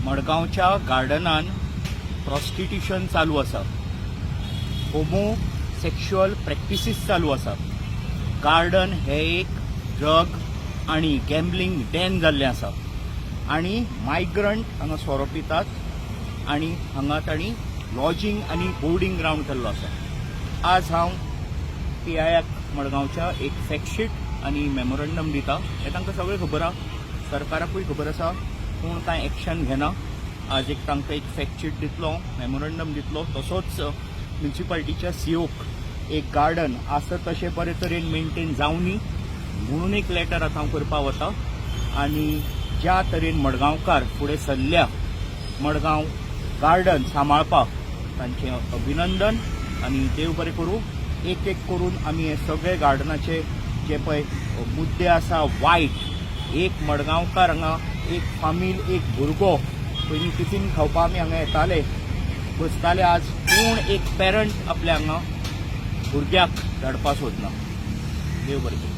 मडगांवच्या गार्डनान प्रॉस्टिट्यूशन चालू आसा, होमो सेक्शुअल प्रॅक्टिसीस चालू आसा। गार्डन हे एक ड्रग आणि गॅम्बलिंग डॅन जाल्लें आसा आणि मायग्रंट हांगा सोरो पितात आणि हांगा तांणी लॉजिंग आणि बोर्डिंग ग्राउंड केल्लो आसा। आज हांव PIक मडगांवच्या एक फॅक्टशीट आणि मेमोरंडम दिता। हे तांकां सगळें खबर आसा, सरकाराकूय खबर आसा, पूण कांय एक्शन घेना। आज एक तांकां एक फॅक्टशीट दितलो, मेमोरंडम दितलो। तसोच म्युनिसिपालिटीच्या CEOक एक गार्डन आसा तशें बरे तरेन मेंटेन जावनी म्हणून एक लेटर आतां हांव करपाक वता। आणि ज्या तरेन मडगांवकार फुडें सरल्या मडगांव गार्डन सांबाळपाक तांचें अभिनंदन आणि देव बरें करूं। एक एक करून आमी हे सगळे गार्डनाचे जे पळय मुद्दे आसा वायट, एक मडगांवकार हांगा एक फामील एक भुरगो पयलीं टिफीन खावपाक आमी हांगा येताले बसताले, आज कोण एक पेरंट आपल्या हांगा भुरग्याक धाडपाक सोदना। देव बरें करूं।